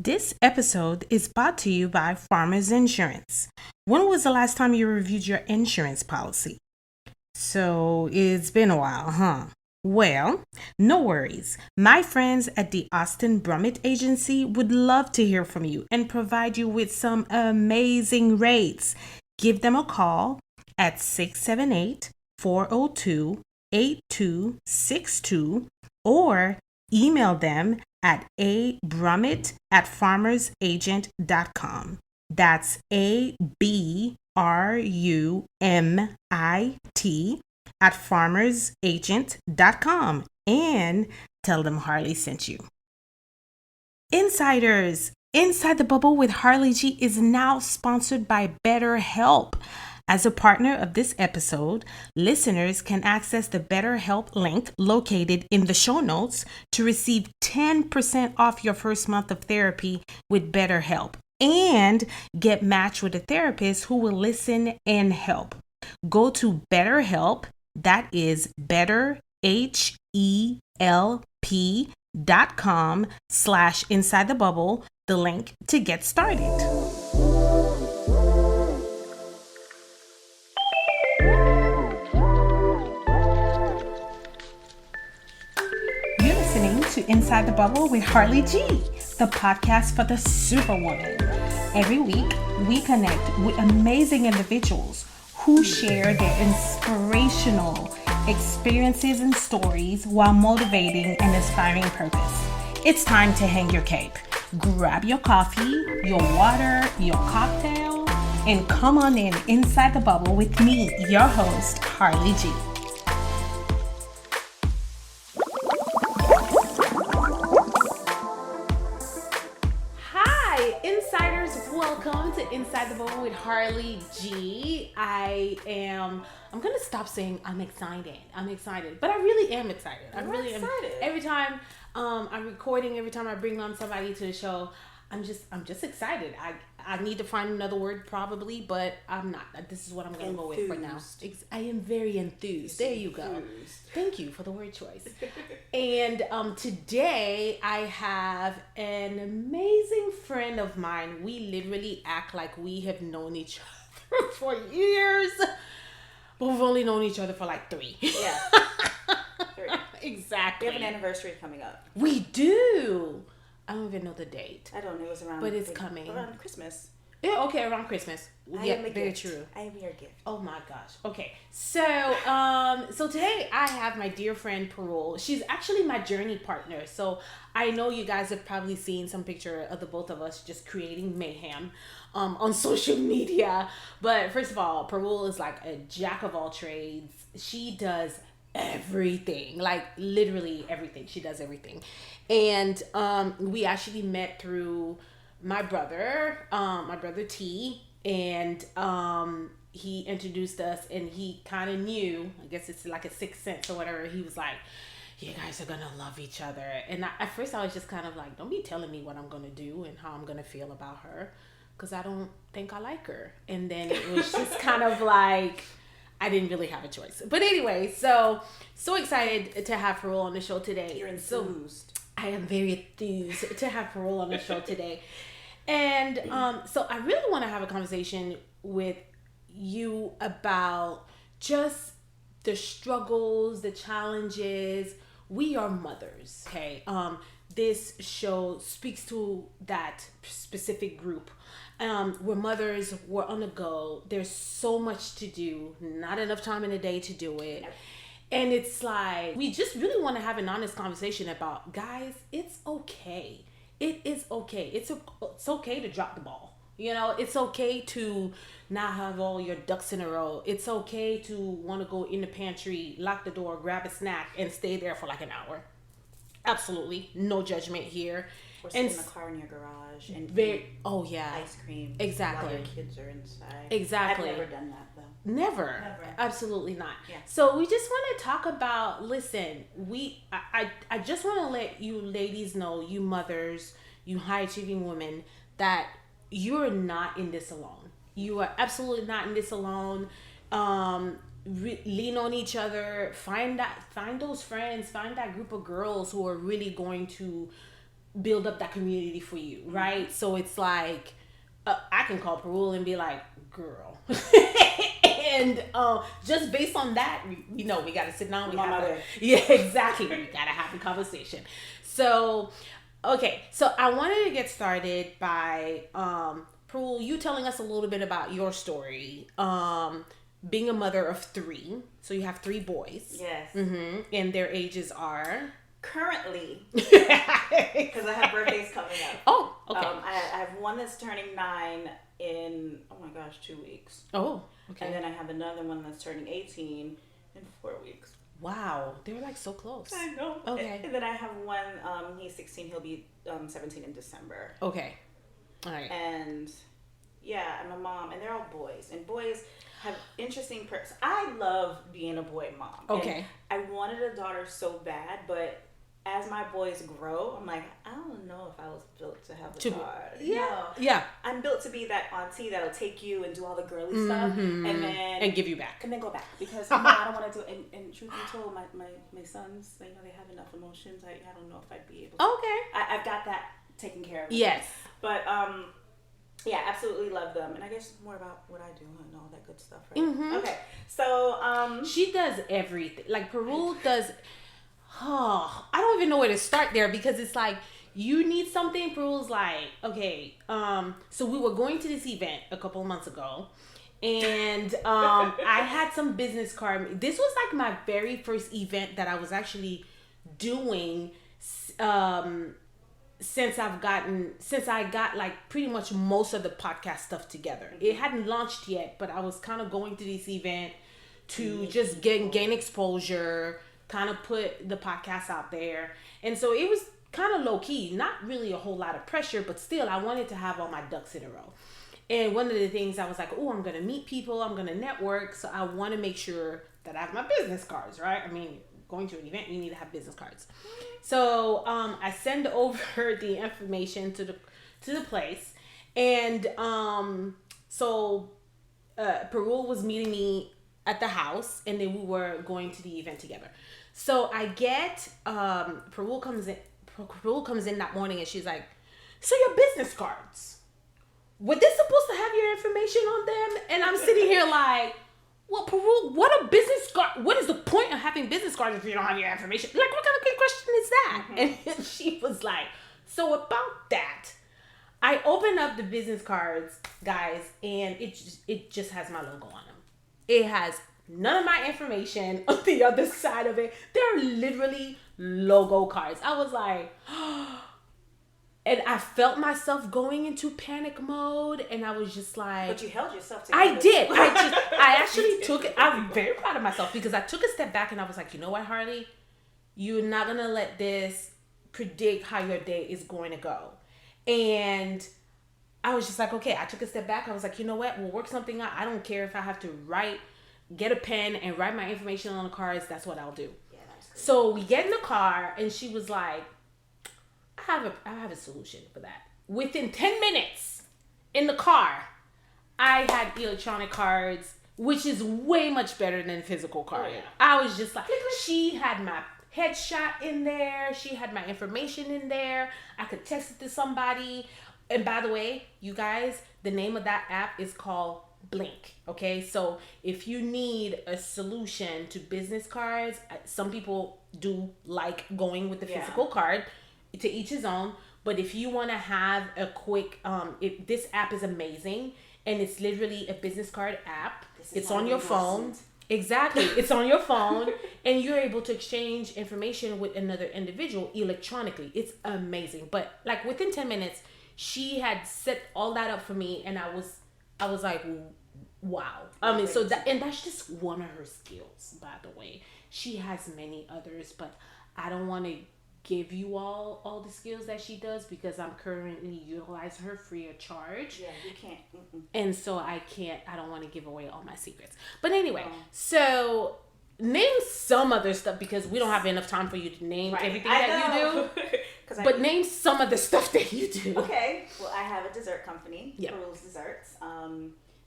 This episode is brought to you by Farmers Insurance. When was the last time you reviewed your insurance policy? So it's been a while, huh? Well, no worries. My friends at the Austin Brummett Agency would love to hear from you and provide you with some amazing rates. Give them a call at 678-402-8262 or email them at abrummett@farmersagent.com. That's ABRUMIT at farmersagent.com, and tell them Harley sent you. Insiders, Inside the Bubble with Harley G is now sponsored by BetterHelp. As a partner of this episode, listeners can access the BetterHelp link located in the show notes to receive 10% off your first month of therapy with BetterHelp and get matched with a therapist who will listen and help. Go to BetterHelp, that is BetterHelp.com/inside the bubble, the link to get started. You're listening to Inside the Bubble with Harley G, the podcast for the superwoman. Every week, we connect with amazing individuals who share their inspirational experiences and stories while motivating and inspiring purpose. It's time to hang your cape. Grab your coffee, your water, your cocktail, and come on in Inside the Bubble with me, your host, Harley G. Hi, Insiders. Welcome to Inside the Bubble with Harley G. I'm going to stop saying I'm excited, but I really am excited. I really am. Every time I'm recording, every time I bring on somebody to the show, I'm just excited. I need to find another word probably, but I'm not. This is what I'm going to go with for now. I am very enthused. There you go. Thank you for the word choice. And today I have an amazing friend of mine. We literally act like we have known each other for years, but we've only known each other for like 3. Yeah. 3. Exactly. We have an anniversary coming up. We do. I don't even know the date. I don't know. It was around. But it's coming. Around Christmas. Yeah, okay, around Christmas. I Yeah, am a very gift. true. I am your gift. Oh my gosh. Okay. So today I have my dear friend Parul. She's actually my journey partner. So I know you guys have probably seen some picture of the both of us just creating mayhem on social media. But first of all, Parul is like a jack of all trades. She does everything, like literally everything. She does everything. And we actually met through my brother T, and he introduced us, and he kind of knew, I guess it's like a sixth sense or whatever. He was like, you guys are gonna love each other. And at first I was just kind of like, don't be telling me what I'm gonna do and how I'm gonna feel about her, because I don't think I like her. And then it was just kind of like, I didn't really have a choice. But anyway, so excited to have Parul on the show today. You're enthused. I am very enthused to have Parul on the show today. And so I really want to have a conversation with you about just the struggles, the challenges. We are mothers, okay? This show speaks to that specific group. We're mothers, we're on the go. There's so much to do, not enough time in the day to do it. Yep. And it's like, we just really want to have an honest conversation about, guys, it's okay. It is okay. It's okay to drop the ball. You know, it's okay to not have all your ducks in a row. It's okay to want to go in the pantry, lock the door, grab a snack, and stay there for like an hour. Absolutely. No judgment here. Or sit in the car in your garage and eat ice cream. Exactly. While your kids are inside. Exactly. I've never done that though. Never. Absolutely not. Yeah. So we just want to talk about, listen, I just want to let you ladies know, you mothers, you high achieving women, that you're not in this alone. You are absolutely not in this alone. Lean on each other. Find those friends. Find that group of girls who are really going to build up that community for you, right? So it's like I can call Parul and be like, girl. And just based on that, we know we got to sit down. Yeah, exactly. We got to have a conversation. So, okay. So I wanted to get started by Parul, you telling us a little bit about your story. Being a mother of 3. So you have 3 boys. Yes. Mm-hmm. And their ages are? Currently, because I have birthdays coming up. Oh, okay. I have one that's turning 9 in, 2 weeks. Oh, okay. And then I have another one that's turning 18 in 4 weeks. Wow, they were like so close. I know. Okay. And then I have one, he's 16, he'll be 17 in December. Okay. All right. And yeah, I'm a mom, and they're all boys. And boys have interesting I love being a boy mom. Okay. And I wanted a daughter so bad, but as my boys grow, I'm like, I don't know if I was built to have a daughter. Yeah. No. Yeah. I'm built to be that auntie that'll take you and do all the girly stuff and give you back. And then go back. Because I don't want to do it. And truth be told, my sons, they have enough emotions. I don't know if I'd be able to. Okay. I've got that taken care of. Yes. But yeah, absolutely love them. And I guess more about what I do and all that good stuff, right? Mm-hmm. Okay. So she does everything. Like Parul does. Oh, I don't even know where to start there because it's like you need something. Parul's like, okay, so we were going to this event a couple of months ago, and I had some business card. This was like my very first event that I was actually doing since I got like pretty much most of the podcast stuff together. It hadn't launched yet, but I was kind of going to this event to just gain exposure, kind of put the podcast out there. And so it was kind of low key, not really a whole lot of pressure, but still I wanted to have all my ducks in a row. And one of the things I was like, oh, I'm going to meet people, I'm going to network. So I want to make sure that I have my business cards, right? I mean, going to an event, you need to have business cards. So I send over the information to the place. And so Parul was meeting me at the house, and then we were going to the event together. So I get Parul comes in that morning, and she's like, so your business cards, were they supposed to have your information on them? And I'm sitting here like, well, Parul, what a business card, what is the point of having business cards if you don't have your information? Like, what kind of good question is that? Mm-hmm. And she was like, so about that, I opened up the business cards, guys, and it just has my logo on them. It has none of my information on the other side of it. They're literally logo cards. I was like, and I felt myself going into panic mode, and I was just like... But you held yourself together. I did. I actually took it. I'm very proud of myself because I took a step back and I was like, you know what, Harli? You're not going to let this predict how your day is going to go. And I was just like, okay, I took a step back. I was like, you know what? We'll work something out. I don't care if I have to get a pen and write my information on the cards. That's what I'll do. Yeah, that's good. So we get in the car, and she was like, I have a solution for that. Within 10 minutes in the car, I had electronic cards, which is way much better than physical card. Oh, yeah. I was just like, she had my headshot in there. She had my information in there. I could text it to somebody. And by the way, you guys, the name of that app is called Blink. Okay, so if you need a solution to business cards, some people do like going with the physical card. To each his own. But if you want to have a quick, this app is amazing, and it's literally a business card app. It's on your phone. Exactly. It's on your phone, and you're able to exchange information with another individual electronically. It's amazing. But like within 10 minutes, she had set all that up for me, and I was like, wow. I mean, so that's just one of her skills, by the way. She has many others, but I don't want to give you all the skills that she does because I'm currently utilizing her free of charge. Yeah, you can't. Mm-mm. And so I don't want to give away all my secrets. But anyway, so name some other stuff because we don't have enough time for you to name everything that you do. But name some of the stuff that you do. Okay. Well, I have a dessert company, Parul's Desserts.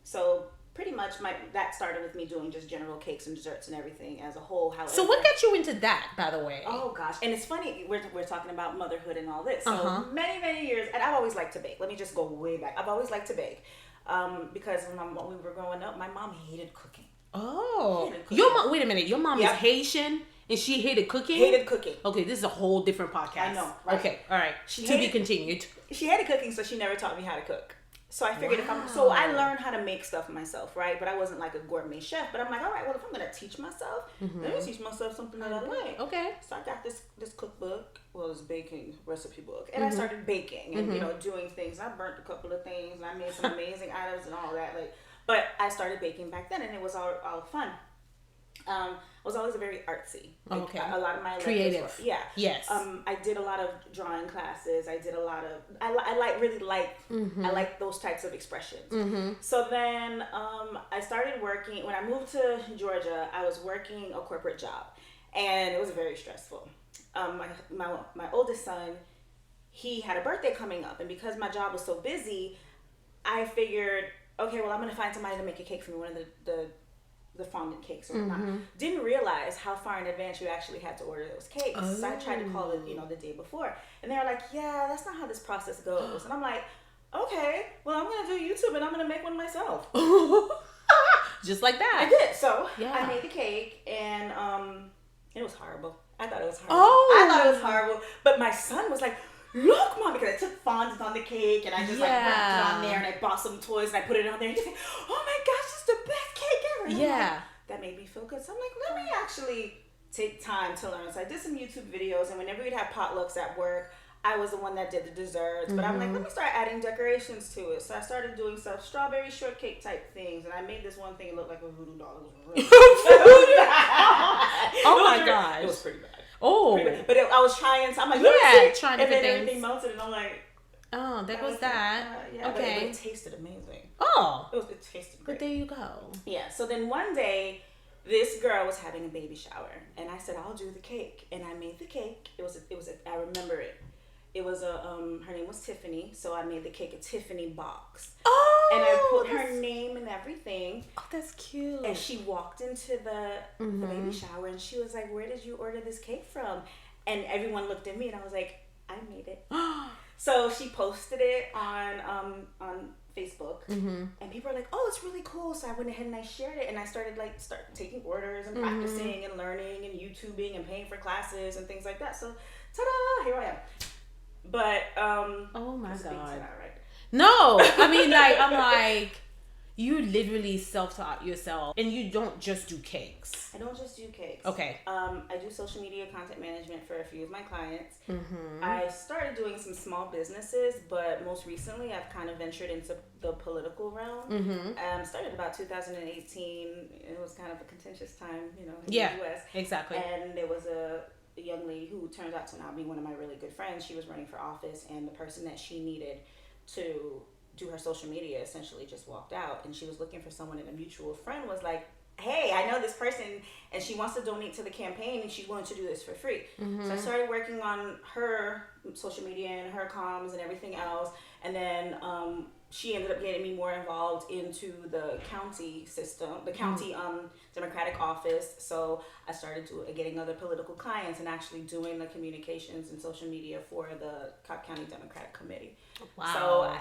So pretty much that started with me doing just general cakes and desserts and everything as a whole. However, So what got you into that, by the way? Oh gosh, and it's funny we're talking about motherhood and all this. So many years, and I've always liked to bake. Let me just go way back. I've always liked to bake because when we were growing up, my mom hated cooking. Oh, your mom. Wait a minute. Your mom is Haitian, and she hated cooking. Hated cooking. Okay, this is a whole different podcast. I know. Right? Okay, all right. To be continued. She hated cooking, so she never taught me how to cook. So I figured so I learned how to make stuff myself, right? But I wasn't like a gourmet chef. But I'm like, all right, well, if I'm gonna teach myself, let me teach myself something that I like. Okay. So I got this cookbook, this baking recipe book, and I started baking and doing things. I burnt a couple of things, and I made some amazing items and all that. But I started baking back then, and it was all fun. I was always very artsy. Okay. A lot of my creative. Yes. I did a lot of drawing classes. I did a lot of. I like those types of expressions. So then I started working. When I moved to Georgia, I was working a corporate job, and it was very stressful. My oldest son, he had a birthday coming up, and because my job was so busy, I figured, okay, well, I'm gonna find somebody to make a cake for me. One of the fondant cakes or whatnot. Didn't realize how far in advance you actually had to order those cakes. Oh. So I tried to call it, the day before. And they were like, yeah, that's not how this process goes. And I'm like, okay, well, I'm going to do YouTube and I'm going to make one myself. Just like that. I did. So I made the cake and it was horrible. I thought it was horrible. Oh. I thought it was horrible. But my son was like, look, Mom, because I took fondant on the cake and I just wrapped it on there and I bought some toys and I put it on there and he's like, oh my gosh, it's the best cake ever. And like, that made me feel good. So I'm like, let me actually take time to learn. So I did some YouTube videos, and whenever we'd have potlucks at work, I was the one that did the desserts. But I'm like, let me start adding decorations to it. So I started doing some strawberry shortcake type things, and I made this one thing. It looked like a voodoo doll. It was really oh my gosh. It was pretty bad. Oh. But I was trying, so I'm like, trying and then things. Everything melted, and I'm like, oh, there goes that. Okay. But it tasted amazing. Oh. It tasted great. But there you go. Yeah, so then one day, this girl was having a baby shower, and I said, I'll do the cake. And I made the cake. I remember it. It was her name was Tiffany, so I made the cake a Tiffany box. Oh! And I put her name and everything. Oh, that's cute. And she walked into the baby shower, and she was like, where did you order this cake from? And everyone looked at me, and I was like, I made it. So she posted it on Facebook, and people were like, oh, it's really cool. So I went ahead and I shared it, and I started taking orders and practicing and learning and YouTubing and paying for classes and things like that. So ta-da, here I am. But oh my god, right? No, I mean, like, I'm like, you literally self-taught yourself, and you don't just do cakes. I don't just do cakes. Okay. I do social media content management for a few of my clients. I started doing some small businesses, but most recently I've kind of ventured into the political realm. Started about 2018. It was kind of a contentious time, in the U.S. Exactly. And there was a young lady who turns out to now be one of my really good friends. She was running for office, and the person that she needed to do her social media essentially just walked out, and she was looking for someone, and a mutual friend was like, hey, I know this person and she wants to donate to the campaign and she's willing to do this for free. So I started working on her social media and her comms and everything else, and then she ended up getting me more involved into the county system, the county Democratic office. So I started getting other political clients and actually doing the communications and social media for the Cobb County Democratic Committee. Wow.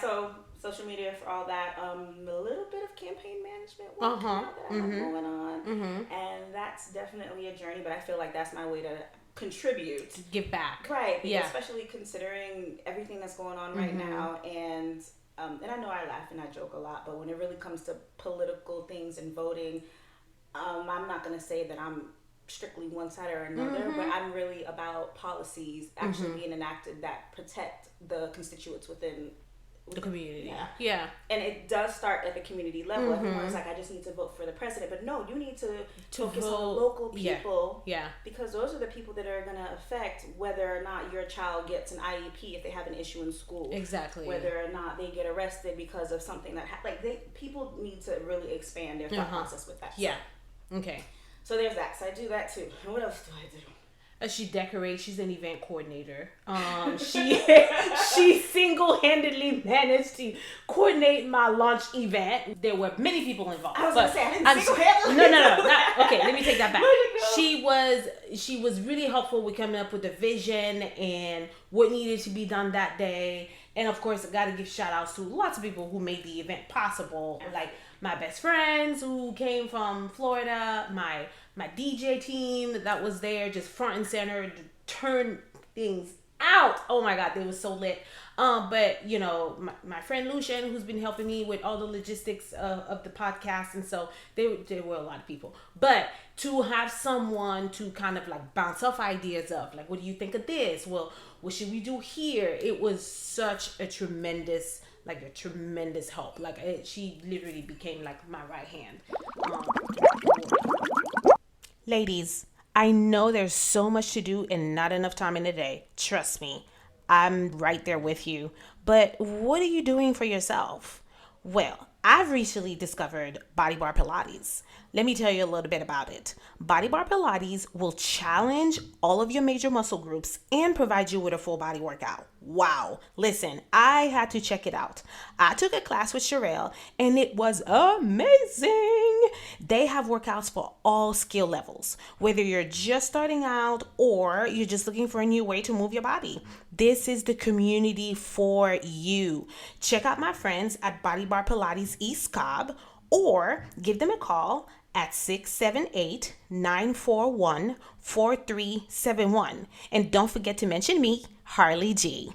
So social media for all that. A little bit of campaign management work that I have going on. And that's definitely a journey, but I feel like that's my way to contribute. To give back. Right. Especially considering everything that's going on right now. And I know I laugh and I joke a lot, but when it really comes to political things and voting, I'm not going to say that I'm strictly one side or another, but I'm really about policies actually being enacted that protect the constituents within the community. Yeah. And it does start at the community level. Everyone's like, I just need to vote for the president. But no, you need to focus on the local people. Yeah. Because those are the people that are going to affect whether or not your child gets an IEP if they have an issue in school. Exactly. Whether or not they get arrested because of something that people need to really expand their thought process with that. Yeah. Okay. So there's that. So I do that too. And what else do I do? She decorates. She's an event coordinator. She she single-handedly managed to coordinate my launch event. There were many people involved. I was gonna say I didn't single-handedly. No. Okay, let me take that back. She was really helpful with coming up with the vision and what needed to be done that day. And of course, I got to give shout outs to lots of people who made the event possible, like my best friends who came from Florida, my DJ team that was there just front and center to turn things out. Oh my God, they were so lit. But you know, my friend Lucian, who's been helping me with all the logistics of the podcast, and so there were a lot of people. But to have someone to kind of like bounce off ideas of, like, what do you think of this? Well, what should we do here? It was such a tremendous help. Like, she literally became like my right hand. Ladies, I know there's so much to do and not enough time in the day. Trust me, I'm right there with you. But what are you doing for yourself? Well, I've recently discovered Body Bar Pilates. Let me tell you a little bit about it. Body Bar Pilates will challenge all of your major muscle groups and provide you with a full body workout. Wow. Listen, I had to check it out. I took a class with Sherelle and it was amazing. They have workouts for all skill levels, whether you're just starting out or you're just looking for a new way to move your body. This is the community for you. Check out my friends at Body Bar Pilates East Cobb or give them a call at 678-941-4371. And don't forget to mention me, Harli G.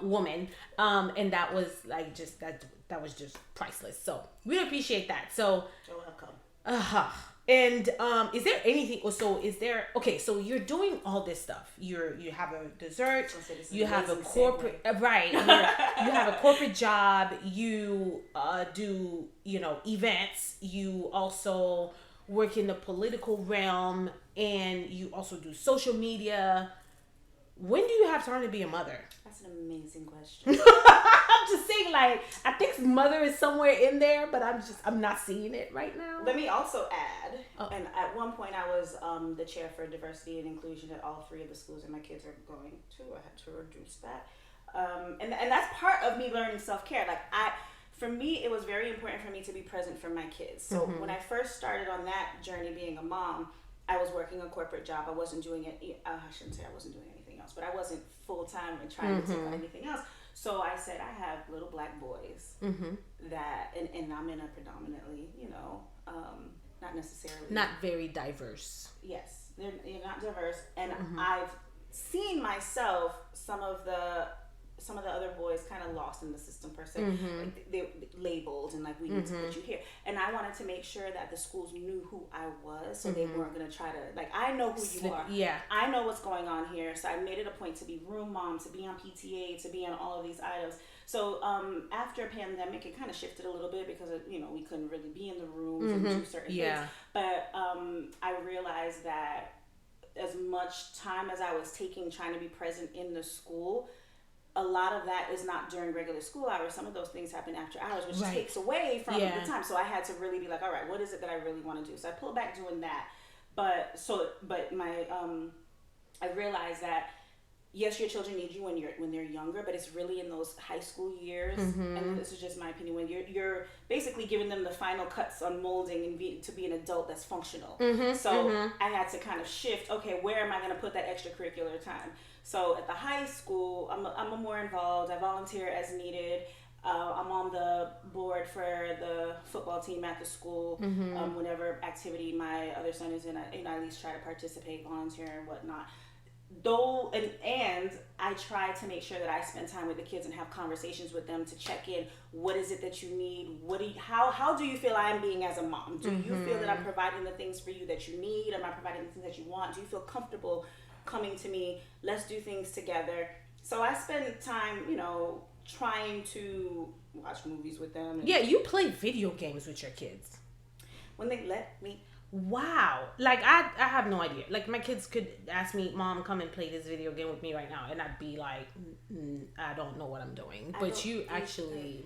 Woman. And that was like just that was just priceless. So we appreciate that. So you're welcome. And is there anything? So so you're doing all this stuff. You have a dessert. You have a corporate right. You have a corporate job. You do events. You also work in the political realm, and you also do social media. When do you have time to be a mother? That's an amazing question. I'm just saying, like, I think mother is somewhere in there, but I'm not seeing it right now. Let me also add, and at one point I was the chair for diversity and inclusion at all 3 of the schools that my kids are going to. I had to reduce that. And that's part of me learning self-care. Like, for me, it was very important for me to be present for my kids. So when I first started on that journey being a mom, I was working a corporate job. I wasn't doing it. I shouldn't say I wasn't doing anything else, but I wasn't full-time and trying to take on anything else. So I said, I have little black boys that, and I'm in a predominantly, not necessarily. Not very diverse. Yes, they're not diverse. And I've seen myself, some of the other boys kind of lost in the system per se. Like they labeled and like, we need to put you here. And I wanted to make sure that the schools knew who I was, so they weren't going to try to, like, I know who you are. Yeah. I know what's going on here. So I made it a point to be room mom, to be on PTA, to be on all of these items. So after pandemic, it kind of shifted a little bit because we couldn't really be in the rooms and do certain things. But I realized that as much time as I was taking trying to be present in the school, a lot of that is not during regular school hours. Some of those things happen after hours, which takes away from the time. So I had to really be like, all right, what is it that I really want to do? So I pulled back doing that. But I realized that, yes, your children need you when they're younger, but it's really in those high school years, and this is just my opinion, when you're basically giving them the final cuts on molding and to be an adult that's functional. So I had to kind of shift. Okay, where am I going to put that extracurricular time? So at the high school, I'm more involved. I volunteer as needed. I'm on the board for the football team at the school. Whenever activity my other son is in, I at least try to participate, volunteer, and whatnot. And I try to make sure that I spend time with the kids and have conversations with them to check in. What is it that you need? How do you feel I am being as a mom? Do you feel that I'm providing the things for you that you need? Am I providing the things that you want? Do you feel comfortable coming to me? Let's do things together. So I spend time, trying to watch movies with them. Yeah, you play video games with your kids. When they let me. Wow. Like, I have no idea. Like, my kids could ask me, Mom, come and play this video game with me right now. And I'd be like, I don't know what I'm doing. But you actually,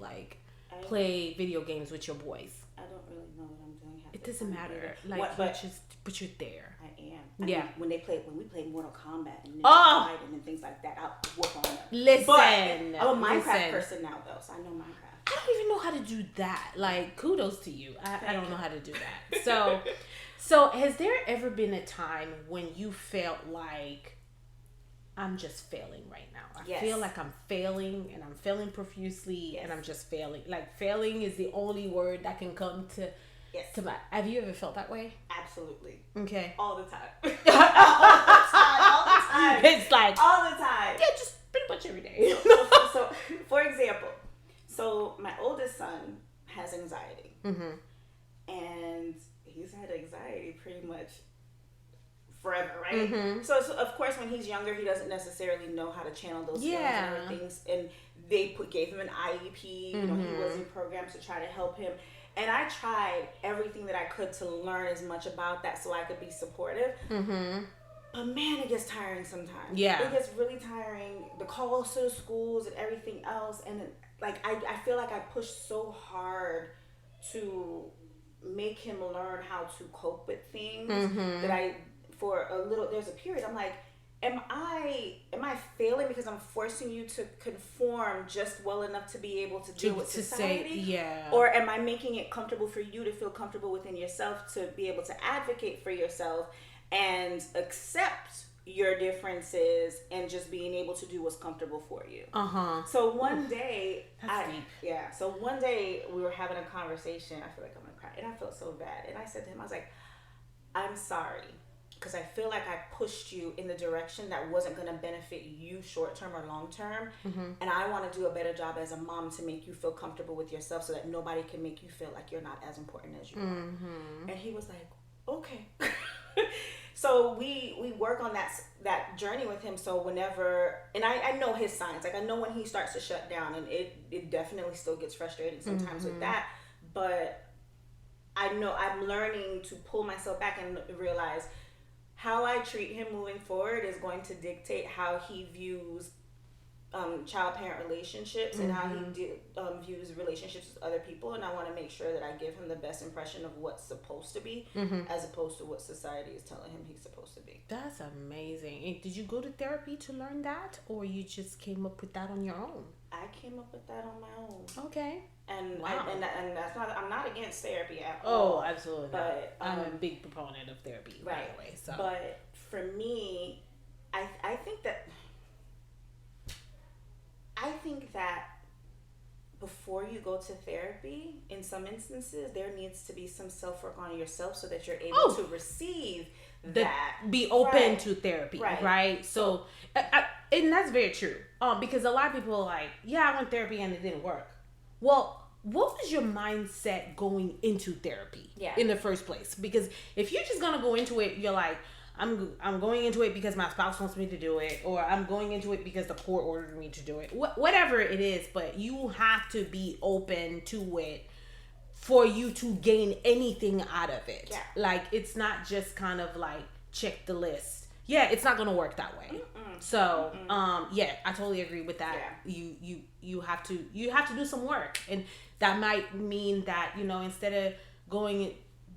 play video games with your boys. I don't really know what I'm doing half the doesn't matter. Like, but you're there. I am. I mean, Yeah. when we play Mortal Kombat and Oh! Gaiden and things like that, I'll whoop on them. Listen. But I'm a Minecraft Listen. person now, though, so I know Minecraft. I don't even know how to do that. Like, kudos to you. I don't know how to do that. So has there ever been a time when you felt like, I'm just failing right now? I Yes. feel like I'm failing, and I'm failing profusely, Yes. and I'm just failing. Like, failing is the only word that can come to Yes. my. Have you ever felt that way? Absolutely. Okay. All the time. All the time. It's like, All the time. yeah, just pretty much every day. So, for example, my oldest son has anxiety. Mm-hmm. And he's had anxiety pretty much forever, right? Mm-hmm. So of course, when he's younger, he doesn't necessarily know how to channel those feelings and other things. And they gave him an IEP. You know, he was in programs to try to help him. And I tried everything that I could to learn as much about that so I could be supportive. Mm-hmm. But man, it gets tiring sometimes. Yeah. It gets really tiring. The calls to the schools and everything else. And like, I feel like I pushed so hard to make him learn how to cope with things that there's a period I'm like, am I failing because I'm forcing you to conform just well enough to be able to deal with society? Or am I making it comfortable for you to feel comfortable within yourself to be able to advocate for yourself and accept your differences and just being able to do what's comfortable for you? So one day, So one day we were having a conversation. I feel like I'm gonna cry, and I felt so bad. And I said to him, I was like, I'm sorry, because I feel like I pushed you in the direction that wasn't going to benefit you short term or long term. And I want to do a better job as a mom to make you feel comfortable with yourself so that nobody can make you feel like you're not as important as you are. And he was like, okay. So we work on that journey with him. So whenever, and I know his signs, like I know when he starts to shut down, and it definitely still gets frustrating sometimes with that. But I know I'm learning to pull myself back and realize how I treat him moving forward is going to dictate how he views child-parent relationships and how he views relationships with other people. And I want to make sure that I give him the best impression of what's supposed to be as opposed to what society is telling him he's supposed to be. That's amazing. And did you go to therapy to learn that, or you just came up with that on your own? I came up with that on my own. Okay. And wow. and that's not, I'm not against therapy at all. Oh, absolutely. But I'm a big proponent of therapy, by the way. So, but for me, I think that before you go to therapy, in some instances, there needs to be some self-work on yourself so that you're able to receive that. Be open to therapy, right? So, and that's very true. Because a lot of people are like, yeah, I went therapy and it didn't work. Well, what was your mindset going into therapy in the first place? Because if you're just gonna go into it, you're like, I'm going into it because my spouse wants me to do it, or I'm going into it because the court ordered me to do it. Whatever it is, but you have to be open to it for you to gain anything out of it. Yeah. Like, it's not just kind of like check the list. Yeah, it's not gonna work that way. So, yeah, I totally agree with that. Yeah. You have to do some work, and that might mean that, you know, instead of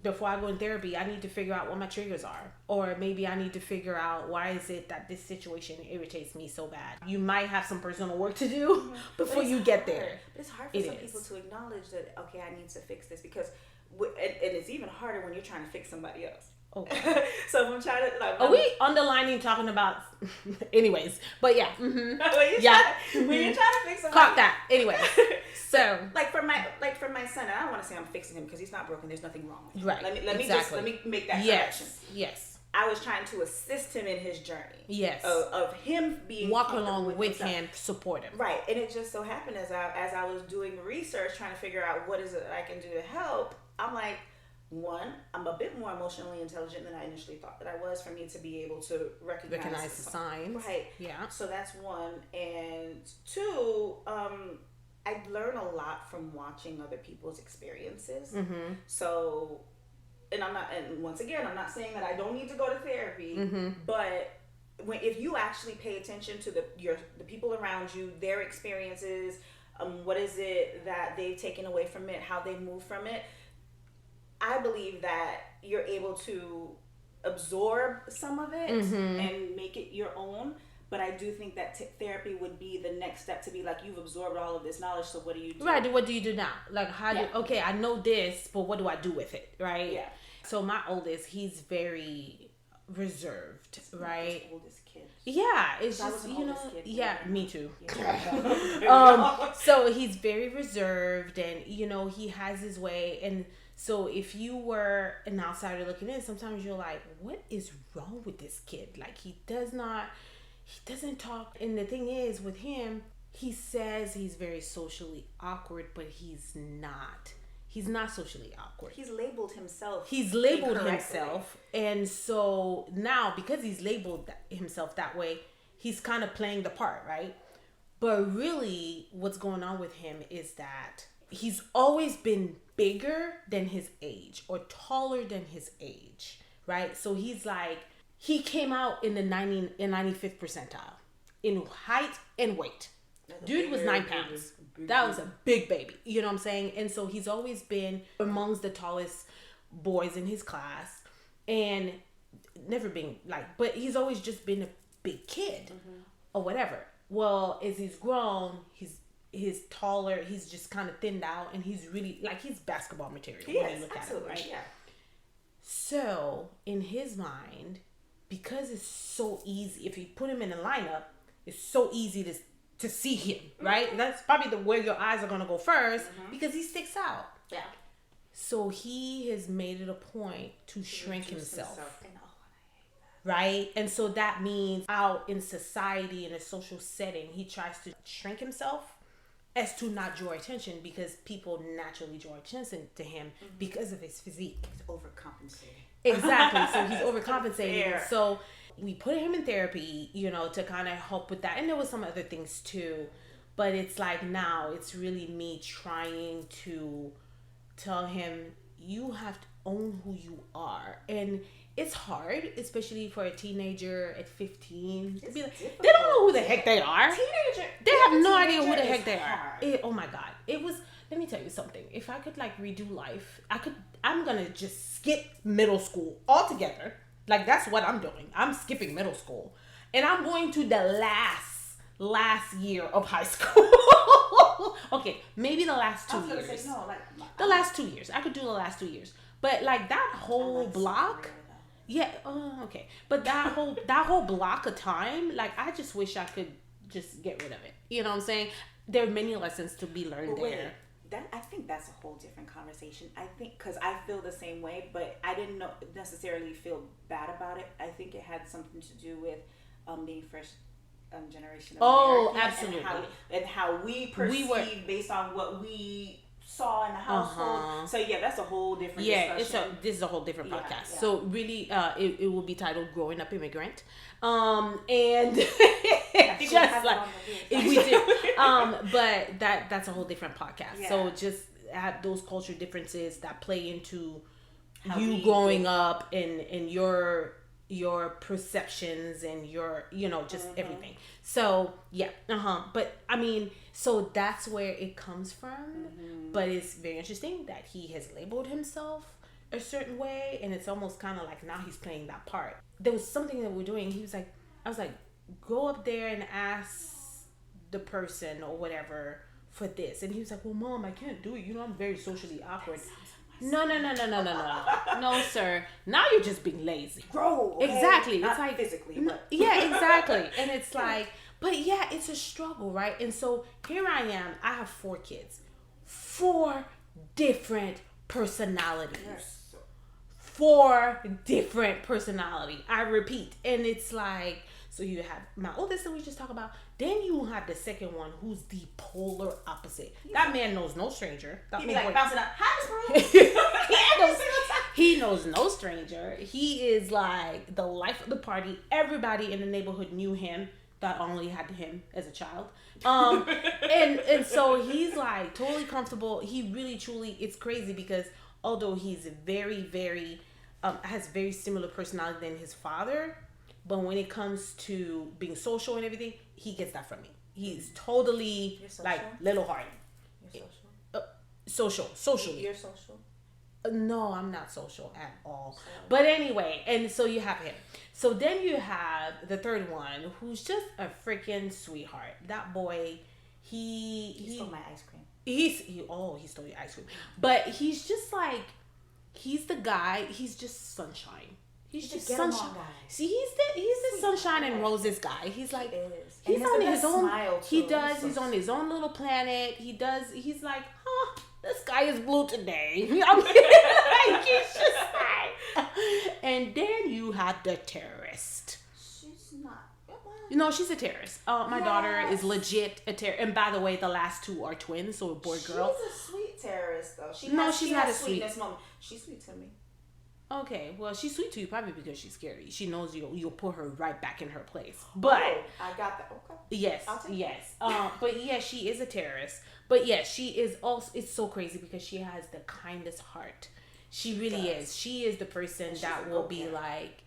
before I go in therapy, I need to figure out what my triggers are. Or maybe I need to figure out, why is it that this situation irritates me so bad? You might have some personal work to do before you get there. But it's hard for some people to acknowledge that, okay, I need to fix this, because, and it's even harder when you're trying to fix somebody else. Okay. So if I'm trying to, like, are we underlining talking about anyways, but yeah. When you're trying to fix somebody, caught that anyway. So like for my son, and I don't want to say I'm fixing him because he's not broken, there's nothing wrong with him. Right. Let me make that correction. Yes. I was trying to assist him in his journey. Yes. Of him being walk along with him, support him. Right. And it just so happened as I was doing research trying to figure out what is it I can do to help, I'm like, one, I'm a bit more emotionally intelligent than I initially thought that I was, for me to be able to recognize the signs. Right. Yeah. So that's one. And two, I learn a lot from watching other people's experiences. So, and once again, I'm not saying that I don't need to go to therapy, but if you actually pay attention to the people around you, their experiences, what is it that they've taken away from it, how they move from it, I believe that you're able to absorb some of it and make it your own. But I do think that therapy would be the next step to be like, you've absorbed all of this knowledge, so what do you do? Right, what do you do now? Like, okay, I know this, but what do I do with it, right? Yeah. So my oldest, he's very reserved, right? Oldest kid. Yeah, it's just, kid, yeah, me too. Yeah. So he's very reserved, and, he has his way, and so if you were an outsider looking in, sometimes you're like, what is wrong with this kid? Like, he doesn't talk. And the thing is, with him, he says he's very socially awkward, but he's not. He's not socially awkward. He's labeled himself. And so now, because he's labeled himself that way, he's kind of playing the part, right? But really, what's going on with him is that he's always been bigger than his age or taller than his age, right? So he's like, he came out in the 95th percentile in height and weight. Dude was 9 pounds. That was a big baby. You know what I'm saying? And so he's always been amongst the tallest boys in his class, and never been but he's always just been a big kid or whatever. Well, as he's grown, he's taller. He's just kind of thinned out, and he's really he's basketball material when you look at it, right? Yeah. So in his mind, because it's so easy, if you put him in a lineup, it's so easy to see him, right? That's probably where your eyes are going to go first because he sticks out. Yeah. So he has made it a point to shrink himself. And, I hate that. Right? And so that means out in society, in a social setting, he tries to shrink himself as to not draw attention, because people naturally draw attention to him because of his physique. He's overcompensating. Exactly. So he's overcompensating. So we put him in therapy, to kind of help with that. And there was some other things too. But it's like now it's really me trying to tell him, you have to own who you are. And it's hard, especially for a teenager at 15. To be like, they don't know who the heck they are. They have no idea who the heck they are. Oh my God. Let me tell you something. If I could redo life, I'm going to just skip middle school altogether. That's what I'm doing. I'm skipping middle school. And I'm going to the last year of high school. Okay, maybe the last 2 years. The last 2 years. I could do the last 2 years. But that whole block. Yeah, okay. But that whole block of time, I just wish I could just get rid of it. You know what I'm saying? There are many lessons to be learned there. I think that's a whole different conversation. I think, because I feel the same way, but I didn't necessarily feel bad about it. I think it had something to do with being first generation of American, absolutely. And how we perceive based on what we saw in the household. So yeah, that's a whole different discussion. This is a whole different podcast. Yeah. So really, it will be titled "Growing Up Immigrant," and just we did. But that's a whole different podcast. Yeah. So just have those culture differences that play into you growing up and your perceptions and your just everything. So yeah, but I mean, so that's where it comes from. But it's very interesting that he has labeled himself a certain way, and it's almost kind of now he's playing that part. There was something that we're doing. I was like, go up there and ask the person or whatever for this, and he was like, well, Mom, I can't do it. I'm very socially awkward. No, no, sir. Now you're just being lazy. Grow. Okay? Exactly. Not it's like physically, but yeah, exactly. And it's but yeah, it's a struggle, right? And so here I am. I have 4 kids, 4 different personalities. Yes. 4 different personality. I repeat, and it's so you have my oldest that we just talked about. Then you have the second one, who's the polar opposite. That man knows no stranger. He be bouncing up. Hi, he knows no stranger. He is the life of the party. Everybody in the neighborhood knew him. That only had him as a child. And so he's totally comfortable. He really, truly, it's crazy because although he's very, very, has very similar personality than his father, but when it comes to being social and everything, he gets that from me. He's totally little heart. You're social? Socially. You're social? No, I'm not social at all. But anyway, and so you have him. So then you have the third one, who's just a freaking sweetheart. That boy, He stole my ice cream. He stole your ice cream. But he's just like, he's the guy. He's just sunshine. He's just sunshine. See, he's the sunshine and roses guy. He's like, he's on his own. He does. He's on his own little planet. He's like, huh, the sky is blue today. I mean, like, he's just like. And then you have the terrorist. She's not. No, she's a terrorist. My daughter is legit a terrorist. And by the way, the last two are twins, so a boy girl. She's a sweet terrorist though. She's not a sweetness moment. She's sweet to me. Okay, well, she's sweet to you probably because she's scary. She knows you'll put her right back in her place. But I got that. Okay. Yes, yes. But yeah, she is a terrorist. But yeah, she is also. It's so crazy because she has the kindest heart. She really is. She is the person that will be like,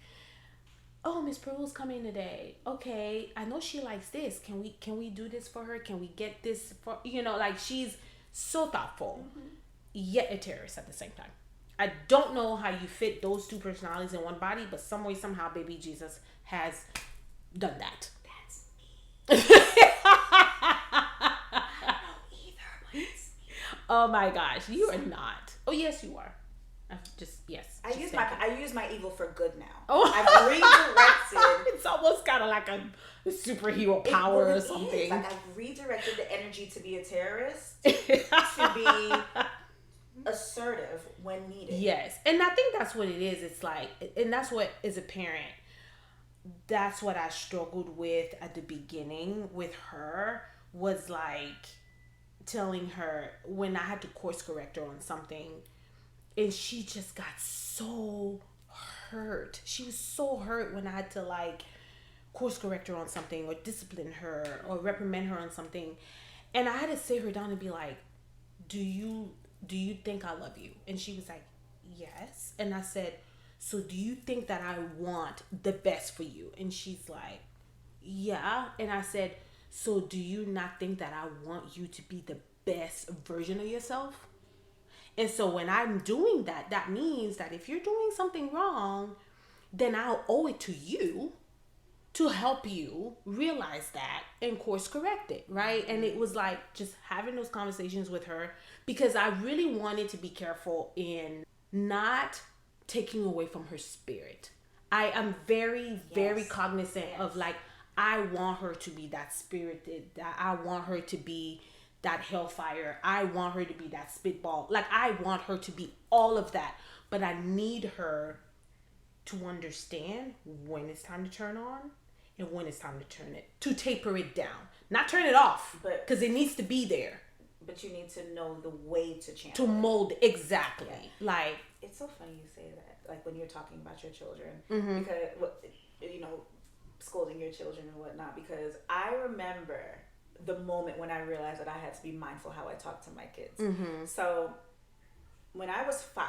"Oh, Miss Pearl's coming today. Okay, I know she likes this. Can we do this for her? Can we get this for like she's so thoughtful, yet a terrorist at the same time." I don't know how you fit those two personalities in one body, but some way, somehow, baby Jesus has done that. That's me. I don't know either, but it's me. Oh my gosh, you are not. Oh yes, you are. Yes. I use my evil for good now. Oh, I've redirected. It's almost kind of like a superhero power or something. Like I've redirected the energy to be a terrorist to be assertive when needed. Yes, and I think that's what it is. It's like, and that's what, as a parent, that's what I struggled with at the beginning with her, was like telling her when I had to course correct her on something, and she just got so hurt. She was so hurt when I had to like course correct her on something or discipline her or reprimand her on something, and I had to sit her down and be like, do you think I love you? And she was like, yes. And I said, so do you think that I want the best for you? And she's like, yeah. And I said, so do you not think that I want you to be the best version of yourself? And so when I'm doing that, that means that if you're doing something wrong, then I'll owe it to you to help you realize that and course correct it, right? And it was like just having those conversations with her, because I really wanted to be careful in not taking away from her spirit. I am very, very cognizant of like, I want her to be that spirited, that I want her to be that hellfire. I want her to be that spitball. Like, I want her to be all of that, but I need her to understand when it's time to turn on and when it's time to taper it down. Not turn it off, because it needs to be there. But you need to know the way to channel to mold it. Exactly. Yeah. Like, it's so funny you say that, like when you're talking about your children, because scolding your children and whatnot, because I remember the moment when I realized that I had to be mindful how I talk to my kids. So when I was 5,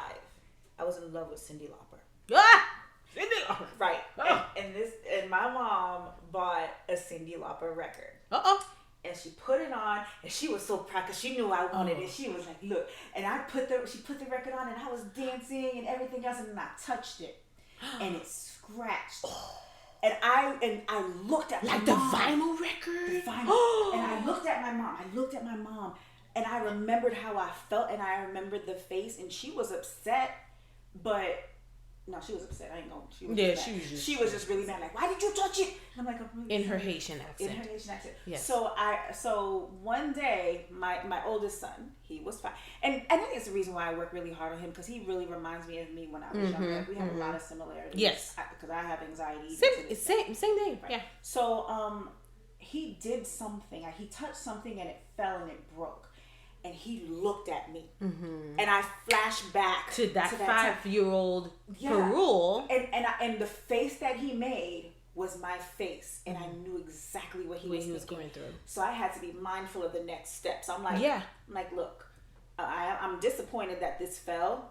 I was in love with Cyndi Lauper. Cyndi Lauper. Right. And my mom bought a Cyndi Lauper record. And she put it on, and she was so proud because she knew I wanted it. She was like, "Look," and she put the record on, and I was dancing and everything else, and then I touched it, and it scratched. And I looked at like my the mom, vinyl record. the vinyl, and I looked at my mom. And I remembered how I felt, and I remembered the face, and she was upset, but. No, she was upset. I ain't gonna. She was just really mad. Like, why did you touch it? And I'm like, in her Haitian accent. Yes. So one day, my oldest son, he was 5, and I think it's the reason why I work really hard on him, because he really reminds me of me when I was younger. We have a lot of similarities. Yes. Because I have anxiety. Same thing. Right. Yeah. So he did something. He touched something and it fell and it broke. And he looked at me, and I flashed back to that 5-year-old Parul, and the face that he made was my face, and I knew exactly what he was going through. So I had to be mindful of the next steps. I'm like, look, I'm disappointed that this fell,